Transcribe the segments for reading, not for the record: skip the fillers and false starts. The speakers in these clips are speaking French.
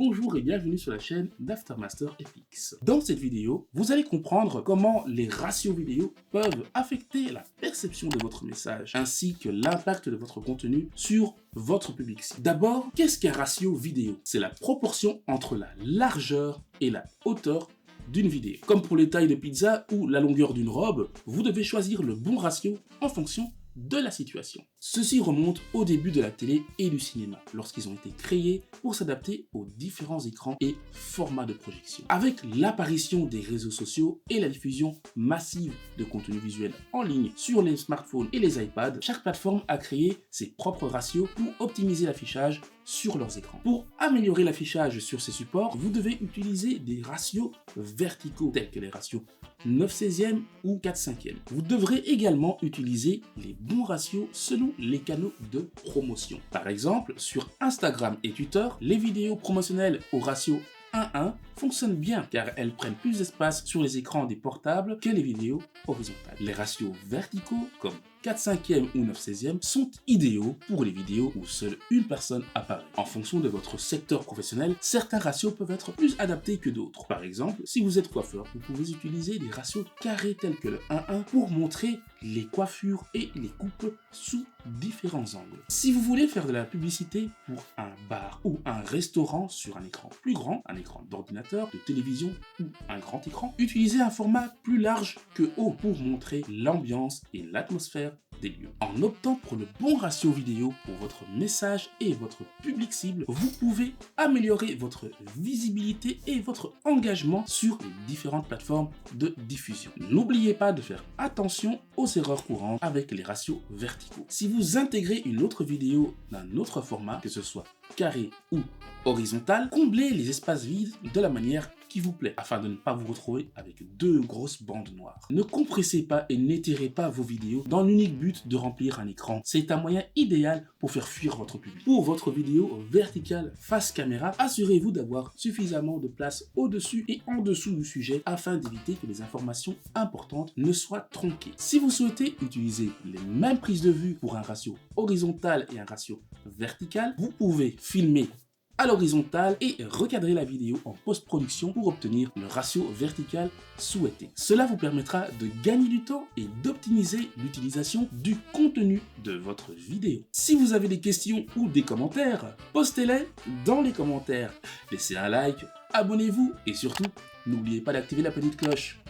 Bonjour et bienvenue sur la chaîne d'Aftermaster FX. Dans cette vidéo, vous allez comprendre comment les ratios vidéo peuvent affecter la perception de votre message, ainsi que l'impact de votre contenu sur votre public cible. D'abord, qu'est-ce qu'un ratio vidéo? C'est la proportion entre la largeur et la hauteur d'une vidéo. Comme pour les tailles de pizza ou la longueur d'une robe, vous devez choisir le bon ratio en fonction de la situation. Ceci remonte au début de la télé et du cinéma, lorsqu'ils ont été créés pour s'adapter aux différents écrans et formats de projection. Avec l'apparition des réseaux sociaux et la diffusion massive de contenu visuel en ligne sur les smartphones et les iPads, chaque plateforme a créé ses propres ratios pour optimiser l'affichage sur leurs écrans. Pour améliorer l'affichage sur ces supports, vous devez utiliser des ratios verticaux, tels que les ratios 9/16e ou 4/5e. Vous devrez également utiliser les bons ratios selon les canaux de promotion. Par exemple, sur Instagram et Twitter, les vidéos promotionnelles au ratio 1:1 fonctionnent bien car elles prennent plus d'espace sur les écrans des portables que les vidéos horizontales. Les ratios verticaux, comme 4/5e ou 9/16e, sont idéaux pour les vidéos où seule une personne apparaît. En fonction de votre secteur professionnel, certains ratios peuvent être plus adaptés que d'autres. Par exemple, si vous êtes coiffeur, vous pouvez utiliser des ratios carrés tels que le 1:1 pour montrer les coiffures et les coupes sous différents angles. Si vous voulez faire de la publicité pour un bar ou un restaurant sur un écran plus grand, un écran d'ordinateur, de télévision ou un grand écran, utilisez un format plus large que haut pour montrer l'ambiance et l'atmosphère des lieux. En optant pour le bon ratio vidéo pour votre message et votre public cible, vous pouvez améliorer votre visibilité et votre engagement sur les différentes plateformes de diffusion. N'oubliez pas de faire attention aux erreurs courantes avec les ratios verticaux. Si vous intégrez une autre vidéo d'un autre format, que ce soit carré ou horizontal, comblez les espaces vides de la manière qui vous plaît, afin de ne pas vous retrouver avec deux grosses bandes noires. Ne compressez pas et n'étirez pas vos vidéos dans l'unique but de remplir un écran. C'est un moyen idéal pour faire fuir votre public. Pour votre vidéo verticale face caméra, assurez-vous d'avoir suffisamment de place au-dessus et en dessous du sujet afin d'éviter que les informations importantes ne soient tronquées. Si vous souhaitez utiliser les mêmes prises de vue pour un ratio horizontal et un ratio vertical, vous pouvez filmer à l'horizontale et recadrer la vidéo en post-production pour obtenir le ratio vertical souhaité. Cela vous permettra de gagner du temps et d'optimiser l'utilisation du contenu de votre vidéo. Si vous avez des questions ou des commentaires, postez-les dans les commentaires. Laissez un like, abonnez-vous et surtout, n'oubliez pas d'activer la petite cloche.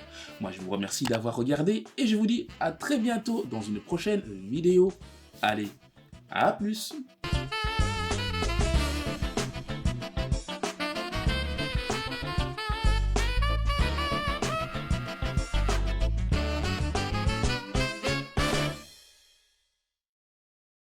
Moi, je vous remercie d'avoir regardé et je vous dis à très bientôt dans une prochaine vidéo. Allez, à plus!